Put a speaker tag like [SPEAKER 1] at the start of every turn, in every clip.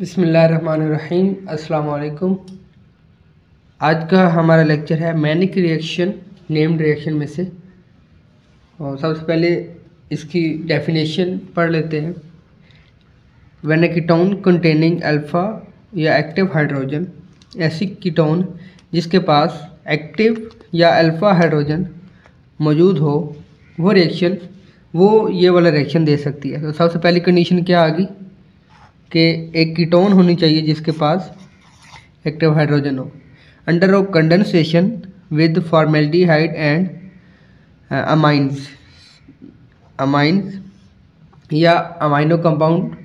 [SPEAKER 1] बिस्मिल्लाहिर्रहमानिर्रहीम। अस्सलाम वालेकुम। आज का हमारा लेक्चर है मैनिक रिएक्शन नेम्ड रिएक्शन में से। और सबसे पहले इसकी डेफिनेशन पढ़ लेते हैं। When A ketone containing alpha या एक्टिव हाइड्रोजन, ऐसी कीटोन जिसके पास एक्टिव या अल्फ़ा हाइड्रोजन मौजूद हो, वो रिएक्शन ये वाला रिएक्शन दे सकती है। तो सबसे पहली कंडीशन क्या आ गई कि एक कीटोन होनी चाहिए जिसके पास एक्टिव हाइड्रोजन हो। Under of condensation with formaldehyde and amines या अमाइनो कंपाउंड।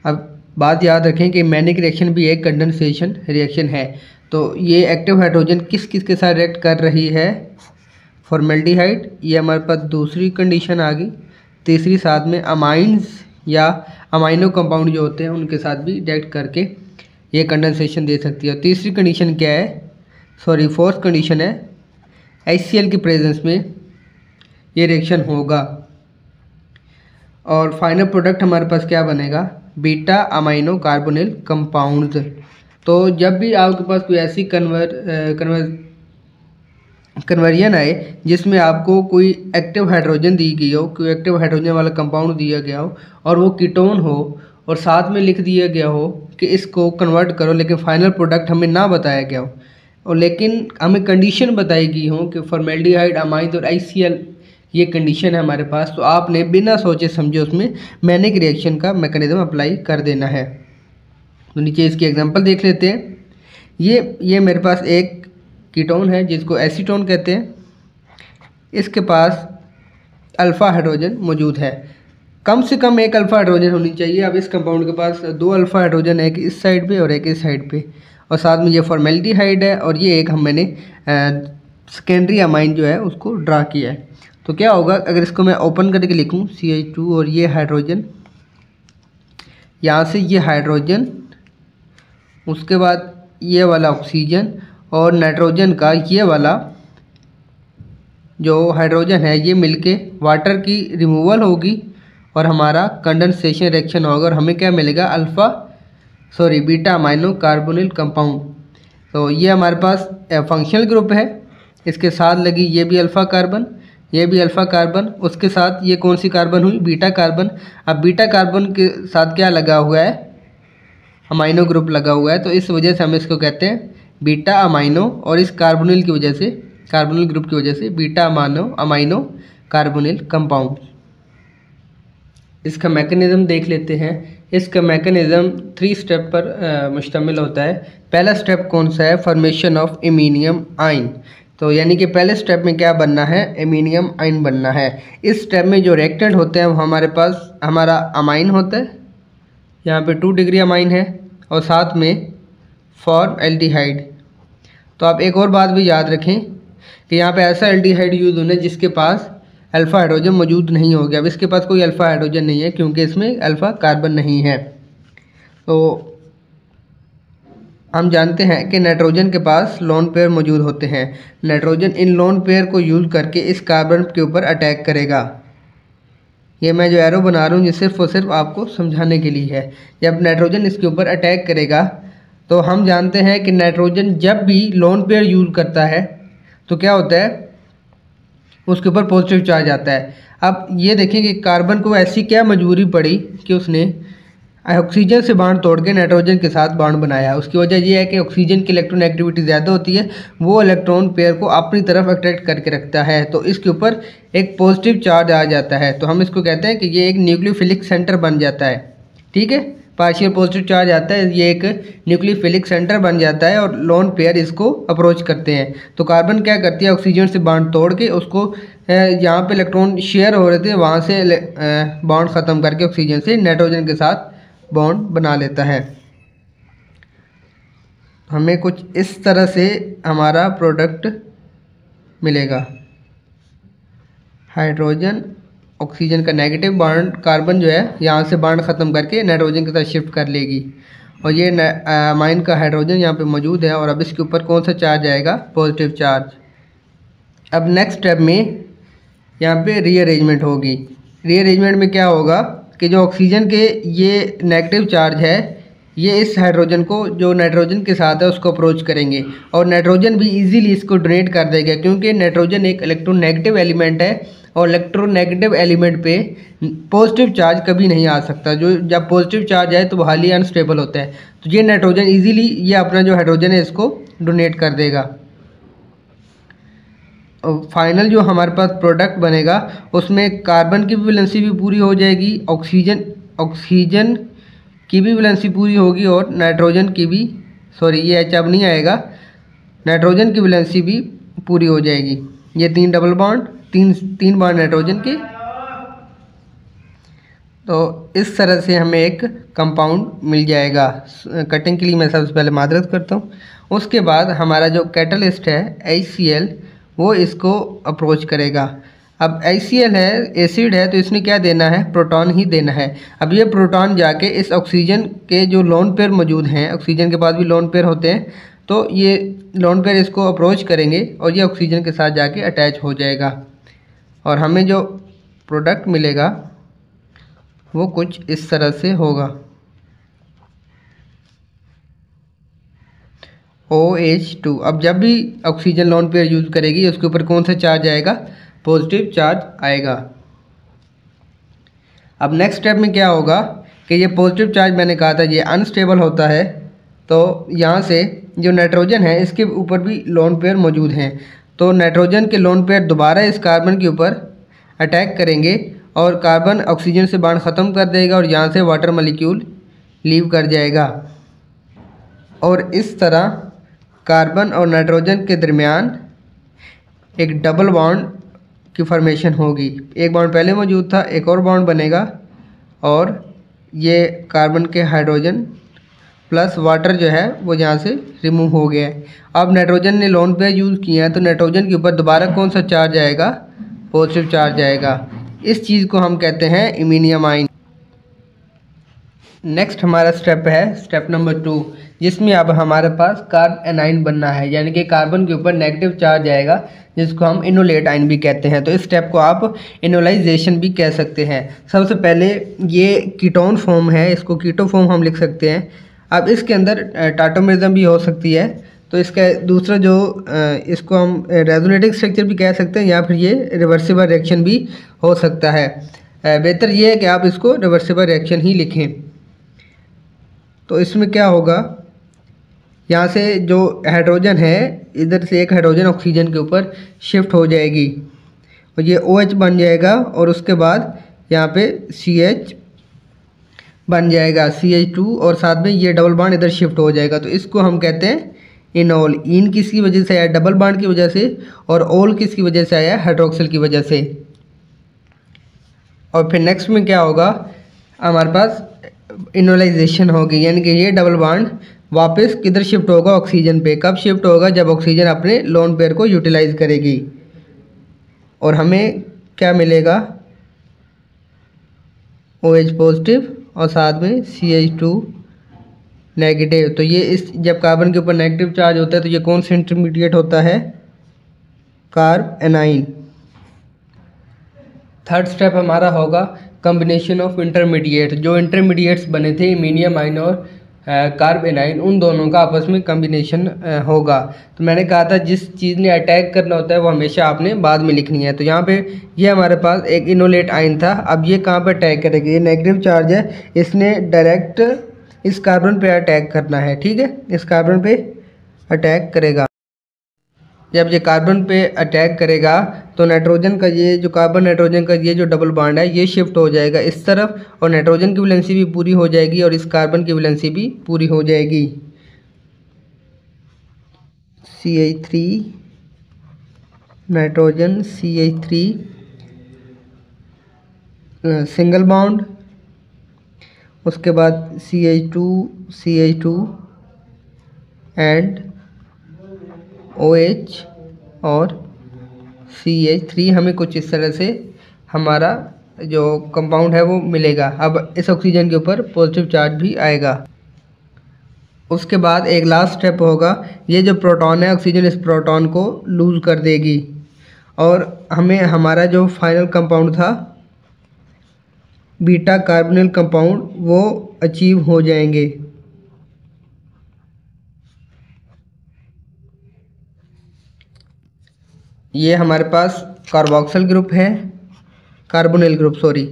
[SPEAKER 1] अब बात याद रखें कि मैनिक रिएक्शन भी एक कंडेंसेशन रिएक्शन है। तो ये एक्टिव हाइड्रोजन किस किस के साथ रिएक्ट कर रही है? फॉर्मेल्डिहाइड, ये हमारे पास दूसरी कंडीशन आ गई। तीसरी साथ में अमाइंस या अमाइनो कंपाउंड जो होते हैं उनके साथ भी रिएक्ट करके ये कंडेंसेशन दे सकती है। तीसरी कंडीशन क्या है? फोर्थ कंडीशन है HCl की प्रेजेंस में ये रिएक्शन होगा। और फाइनल प्रोडक्ट हमारे पास क्या बनेगा? Beta amino carbonyl compounds. तो जब भी आपके पास कोई ऐसी कन्वर्जन आए जिसमें आपको कोई एक्टिव हाइड्रोजन दी गई हो, कोई एक्टिव हाइड्रोजन वाला कंपाउंड दिया गया हो और वो कीटोन हो और साथ में लिख दिया गया हो कि इसको कन्वर्ट करो, लेकिन फाइनल प्रोडक्ट हमें ना बताया गया हो और लेकिन हमें कंडीशन बताई गई हो कि फॉर्मेल्डिहाइड, अमाइंस और HCl ये कंडीशन है हमारे पास, तो आपने बिना सोचे समझे उसमें मैनिक रिएक्शन का मैकेनिज्म अप्लाई कर देना है। तो नीचे इसकी एग्जांपल देख लेते हैं। ये मेरे पास एक कीटोन है जिसको एसीटोन कहते हैं। इसके पास अल्फ़ा हाइड्रोजन मौजूद है। कम से कम एक अल्फ़ा हाइड्रोजन होनी चाहिए। अब इस कंपाउंड के पास दो अल्फ़ा हाइड्रोजन है, एक इस साइड पे और एक इस साइड पे, और साथ में ये फॉर्मेल्डिहाइड है और ये एक मैंने सेकेंडरी अमाइन जो है उसको ड्रा किया है। तो क्या होगा अगर इसको मैं ओपन करके लिखूँ CH2 और ये हाइड्रोजन, यहाँ से ये हाइड्रोजन, उसके बाद ये वाला ऑक्सीजन और नाइट्रोजन का ये वाला जो हाइड्रोजन है ये मिलके वाटर की रिमूवल होगी और हमारा कंडेंसेशन रिएक्शन होगा और हमें क्या मिलेगा? Beta amino carbonyl compound. तो ये हमारे पास फंक्शनल ग्रुप है। इसके साथ लगी ये भी अल्फ़ा कार्बन, ये भी अल्फ़ा कार्बन, उसके साथ ये कौन सी कार्बन हुई? Beta carbon. अब बीटा कार्बन के साथ क्या लगा हुआ है? अमाइनो ग्रुप लगा हुआ है। तो इस वजह से हम इसको कहते हैं बीटा अमाइनो, और इस कार्बोनिल की वजह से, कार्बोनिल ग्रुप की वजह से बीटा अमाइनो कार्बोनिल कंपाउंड। इसका मैकेनिज़्म देख लेते हैं। इसका मैकेनिज़्म 3 स्टेप पर मुश्तमिल होता है। पहला स्टेप कौन सा है? Formation of aminium ion. तो यानी कि पहले स्टेप में क्या बनना है? एमीनियम आयन बनना है। इस स्टेप में जो रिएक्टेंट होते हैं वो हमारे पास हमारा अमाइन होता है, यहाँ पे 2 डिग्री अमाइन है, और साथ में फॉर्मेल्डिहाइड। तो आप एक और बात भी याद रखें कि यहाँ पे ऐसा एल्डिहाइड यूज़ होना है जिसके पास अल्फ़ा हाइड्रोजन मौजूद नहीं हो गया। अब इसके पास कोई अल्फ़ा हाइड्रोजन नहीं है क्योंकि इसमें अल्फ़ा कार्बन नहीं है। तो हम जानते हैं कि नाइट्रोजन के पास लोन पेयर मौजूद होते हैं। नाइट्रोजन इन लोन पेयर को यूज़ करके इस कार्बन के ऊपर अटैक करेगा। ये मैं जो एरो बना रहा हूँ ये सिर्फ और सिर्फ आपको समझाने के लिए है। जब नाइट्रोजन इसके ऊपर अटैक करेगा तो हम जानते हैं कि नाइट्रोजन जब भी लोन पेयर यूज़ करता है तो क्या होता है? उसके ऊपर पॉजिटिव चार्ज आता है। अब ये देखें कि कार्बन को ऐसी क्या मजबूरी पड़ी कि उसने ऑक्सीजन से बॉन्ड तोड़ के नाइट्रोजन के साथ बॉन्ड बनाया। उसकी वजह यह है कि ऑक्सीजन की इलेक्ट्रॉन एक्टिविटी ज़्यादा होती है, वो इलेक्ट्रॉन पेयर को अपनी तरफ अट्रैक्ट करके रखता है, तो इसके ऊपर एक पॉजिटिव चार्ज आ जाता है। तो हम इसको कहते हैं कि ये एक न्यूक्लियोफिलिक सेंटर बन जाता है। ठीक है, पार्शियल पॉजिटिव चार्ज आता है, ये एक न्यूक्लियोफिलिक सेंटर बन जाता है और लोन पेयर इसको अप्रोच करते हैं। तो कार्बन क्या करती है? ऑक्सीजन से बॉन्ड तोड़ के उसको जहाँ पे इलेक्ट्रॉन शेयर हो रहे थे वहाँ से बॉन्ड ख़त्म करके ऑक्सीजन से नाइट्रोजन के साथ बॉन्ड बना लेता है। हमें कुछ इस तरह से हमारा प्रोडक्ट मिलेगा। हाइड्रोजन ऑक्सीजन का नेगेटिव बॉन्ड कार्बन जो है यहाँ से बॉन्ड ख़त्म करके नाइट्रोजन के साथ शिफ्ट कर लेगी, और ये अमाइन का हाइड्रोजन यहाँ पे मौजूद है और अब इसके ऊपर कौन सा चार्ज आएगा? Positive charge. अब नेक्स्ट स्टेप में यहाँ पे रीअरेंजमेंट होगी। रीअरेंजमेंट में क्या होगा कि जो ऑक्सीजन के ये नेगेटिव चार्ज है ये इस हाइड्रोजन को जो नाइट्रोजन के साथ है उसको अप्रोच करेंगे और नाइट्रोजन भी इजीली इसको डोनेट कर देगा, क्योंकि नाइट्रोजन एक इलेक्ट्रोनेगेटिव एलिमेंट है और इलेक्ट्रोनेगेटिव एलिमेंट पे पॉजिटिव चार्ज कभी नहीं आ सकता। जो जब पॉजिटिव चार्ज आए तो वो हाईली अनस्टेबल होता है। तो ये नाइट्रोजन इजीली ये अपना जो हाइड्रोजन है इसको डोनेट कर देगा। और फाइनल जो हमारे पास प्रोडक्ट बनेगा उसमें कार्बन की भी वैलेंसी भी पूरी हो जाएगी, ऑक्सीजन की भी वैलेंसी पूरी होगी और नाइट्रोजन की भी, सॉरी ये एच अब नहीं आएगा, नाइट्रोजन की वैलेंसी भी पूरी हो जाएगी। ये 3 डबल बॉन्ड, तीन बॉन्ड नाइट्रोजन के। तो इस तरह से हमें एक कंपाउंड मिल जाएगा। कटिंग के लिए मैं सबसे पहले मादरत करता हूँ। उसके बाद हमारा जो कैटलिस्ट है HCl वो इसको अप्रोच करेगा। अब HCl है, एसिड है, तो इसने क्या देना है, प्रोटॉन ही देना है। अब ये प्रोटॉन जाके इस ऑक्सीजन के जो लोन पेयर मौजूद हैं, ऑक्सीजन के पास भी लोन पेयर होते हैं, तो ये लोन पेयर इसको अप्रोच करेंगे और ये ऑक्सीजन के साथ जाके अटैच हो जाएगा और हमें जो प्रोडक्ट मिलेगा वो कुछ इस तरह से होगा। OH2। अब जब भी ऑक्सीजन लोन पेयर यूज़ करेगी उसके ऊपर कौन सा चार्ज आएगा, पॉजिटिव चार्ज आएगा। अब नेक्स्ट स्टेप में क्या होगा कि ये पॉजिटिव चार्ज मैंने कहा था ये अनस्टेबल होता है, तो यहाँ से जो नाइट्रोजन है इसके ऊपर भी लोन पेयर मौजूद हैं, तो नाइट्रोजन के लोन पेयर दोबारा इस कार्बन के ऊपर अटैक करेंगे और कार्बन ऑक्सीजन से बॉन्ड ख़त्म कर देगा और यहाँ से वाटर मॉलिक्यूल लीव कर जाएगा और इस तरह कार्बन और नाइट्रोजन के दरमियान एक डबल बॉन्ड की फॉर्मेशन होगी। एक बॉन्ड पहले मौजूद था, एक और बॉन्ड बनेगा और ये कार्बन के हाइड्रोजन प्लस वाटर जो है वो यहाँ से रिमूव हो गया है। अब नाइट्रोजन ने लोन पेयर यूज़ किया है तो नाइट्रोजन के ऊपर दोबारा कौन सा चार्ज आएगा, पॉजिटिव चार्ज आएगा। इस चीज़ को हम कहते हैं इमीनियम आयन। नेक्स्ट हमारा स्टेप है स्टेप नंबर 2, जिसमें अब हमारे पास कार्ब एनाइन बनना है, यानी कि कार्बन के ऊपर नेगेटिव चार्ज आएगा जिसको हम इनोलेट आयन भी कहते हैं। तो इस स्टेप को आप इनोलाइजेशन भी कह सकते हैं। सबसे पहले ये कीटोन फॉर्म है, इसको कीटो फॉर्म हम लिख सकते हैं। अब इसके अंदर टाटोमेरिज्म भी हो सकती है, तो इसका दूसरा जो इसको हम रेजोनेटिंग स्ट्रक्चर भी कह सकते हैं या फिर ये रिवर्सिबल रिएक्शन भी हो सकता है। बेहतर ये है कि आप इसको रिवर्सिबल रिएक्शन ही लिखें। तो इसमें क्या होगा, यहाँ से जो हाइड्रोजन है इधर से एक हाइड्रोजन ऑक्सीजन के ऊपर शिफ्ट हो जाएगी और ये OH बन जाएगा और उसके बाद यहाँ पे CH बन जाएगा CH2 और साथ में ये डबल बॉन्ड इधर शिफ्ट हो जाएगा। तो इसको हम कहते हैं इनोल। इन किसकी वजह से आया, डबल बॉन्ड की वजह से, और ओल किसकी वजह से आया, हाइड्रोक्सिल की वजह से। और फिर नेक्स्ट में क्या होगा, हमारे पास इनोलाइजेशन होगी, यानी कि ये डबल बॉन्ड वापस किधर शिफ्ट होगा, ऑक्सीजन पे। कब शिफ्ट होगा, जब ऑक्सीजन अपने लोन पेयर को यूटिलाइज करेगी और हमें क्या मिलेगा, OH पॉजिटिव और साथ में CH2 नेगेटिव। तो ये इस जब कार्बन के ऊपर नेगेटिव चार्ज होता है तो ये कौन सा इंटरमीडिएट होता है, कार्ब एनाइन। थर्ड स्टेप हमारा होगा कॉम्बिनेशन ऑफ इंटरमीडिएट। जो इंटरमीडिएट्स बने थे इमीनियम आयन और कार्ब एनाइन, उन दोनों का आपस में कॉम्बिनेशन होगा। तो मैंने कहा था जिस चीज़ ने अटैक करना होता है वो हमेशा आपने बाद में लिखनी है। तो यहाँ पे ये हमारे पास एक इनोलेट आयन था, अब ये कहाँ पे अटैक करेगा, ये नेगेटिव चार्ज है, इसने डायरेक्ट इस कार्बन पे अटैक करना है, ठीक है, इस कार्बन पे अटैक करेगा। जब ये कार्बन पे अटैक करेगा तो नाइट्रोजन का ये जो कार्बन नाइट्रोजन का ये जो डबल बॉन्ड है ये शिफ्ट हो जाएगा इस तरफ और नाइट्रोजन की वैलेंसी भी पूरी हो जाएगी और इस कार्बन की वैलेंसी भी पूरी हो जाएगी। CH3 nitrogen CH3 single bond, उसके बाद CH2 एंड OH और CH3, हमें कुछ इस तरह से हमारा जो कंपाउंड है वो मिलेगा। अब इस ऑक्सीजन के ऊपर पॉजिटिव चार्ज भी आएगा। उसके बाद एक लास्ट स्टेप होगा, ये जो प्रोटॉन है ऑक्सीजन इस प्रोटॉन को लूज़ कर देगी और हमें हमारा जो फाइनल कंपाउंड था बीटा कार्बोनिल कंपाउंड वो अचीव हो जाएंगे। ये हमारे पास कार्बोक्सिल ग्रुप है, कार्बोनिल ग्रुप सॉरी,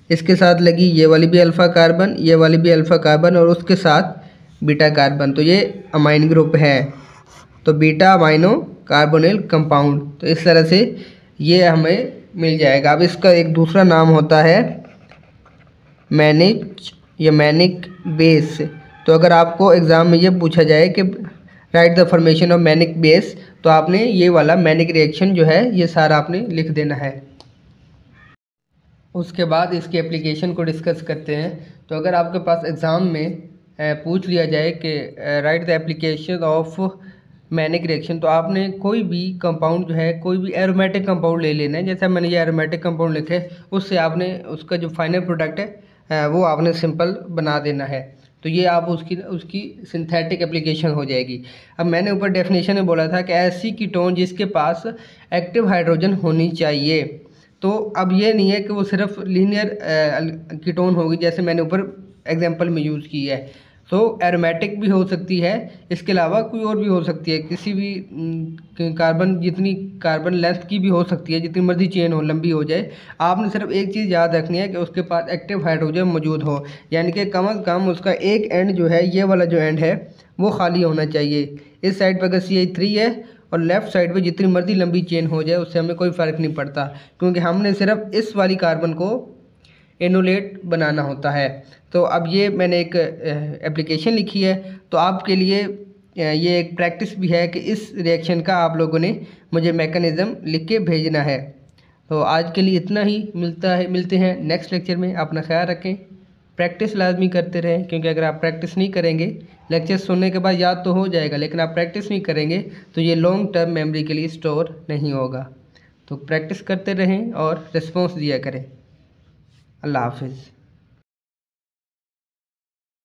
[SPEAKER 1] इसके साथ लगी ये वाली भी अल्फ़ा कार्बन, ये वाली भी अल्फ़ा कार्बन और उसके साथ बीटा कार्बन, तो ये अमाइन ग्रुप है। तो बीटा अमाइनो कार्बोनिल कंपाउंड, तो इस तरह से ये हमें मिल जाएगा। अब इसका एक दूसरा नाम होता है मैनिक या मैनिक बेस। तो अगर आपको एग्ज़ाम में ये पूछा जाए कि right the formation of manic base, तो आपने ये वाला मैनिक रिएक्शन जो है ये सारा आपने लिख देना है। उसके बाद इसकी एप्लीकेशन को डिस्कस करते हैं। तो अगर आपके पास एग्ज़ाम में पूछ लिया जाए कि right the application of manic reaction, तो आपने कोई भी कंपाउंड जो है, कोई भी एरोमेटिक कंपाउंड ले लेना है। जैसे मैंने ये एरोमेटिक कंपाउंड लिखे, उससे आपने उसका जो फाइनल प्रोडक्ट है वो आपने सिंपल बना देना है। तो ये आप उसकी सिंथेटिक एप्लीकेशन हो जाएगी। अब मैंने ऊपर डेफिनेशन में बोला था कि ऐसी कीटोन जिसके पास एक्टिव हाइड्रोजन होनी चाहिए। तो अब ये नहीं है कि वो सिर्फ लीनियर कीटोन होगी, जैसे मैंने ऊपर एग्जांपल में यूज़ की है। तो एरोमेटिक भी हो सकती है, इसके अलावा कोई और भी हो सकती है, किसी भी कार्बन, जितनी कार्बन लेंथ की भी हो सकती है, जितनी मर्जी चेन हो, लंबी हो जाए। आपने सिर्फ एक चीज़ याद रखनी है कि उसके पास एक्टिव हाइड्रोजन मौजूद हो, यानी कि कम अज़ कम उसका एक एंड जो है, ये वाला जो एंड है वो खाली होना चाहिए। इस साइड पर अगर CH3 है और लेफ़्ट साइड पे जितनी मर्जी लंबी चेन हो जाए, उससे हमें कोई फ़र्क नहीं पड़ता, क्योंकि हमने सिर्फ इस वाली कार्बन को एनोलेट बनाना होता है। तो अब ये मैंने एक एप्लीकेशन लिखी है, तो आपके लिए ये एक प्रैक्टिस भी है कि इस रिएक्शन का आप लोगों ने मुझे मैकेनिज़्म लिख के भेजना है। तो आज के लिए इतना ही, मिलते हैं नेक्स्ट लेक्चर में। अपना ख्याल रखें, प्रैक्टिस लाजमी करते रहें, क्योंकि अगर आप प्रैक्टिस नहीं करेंगे, लेक्चर सुनने के बाद याद तो हो जाएगा, लेकिन आप प्रैक्टिस नहीं करेंगे तो ये लॉन्ग टर्म मेमोरी के लिए स्टोर नहीं होगा। तो प्रैक्टिस करते रहें और रिस्पॉन्स दिया करें। अल्लाह हाफिज़।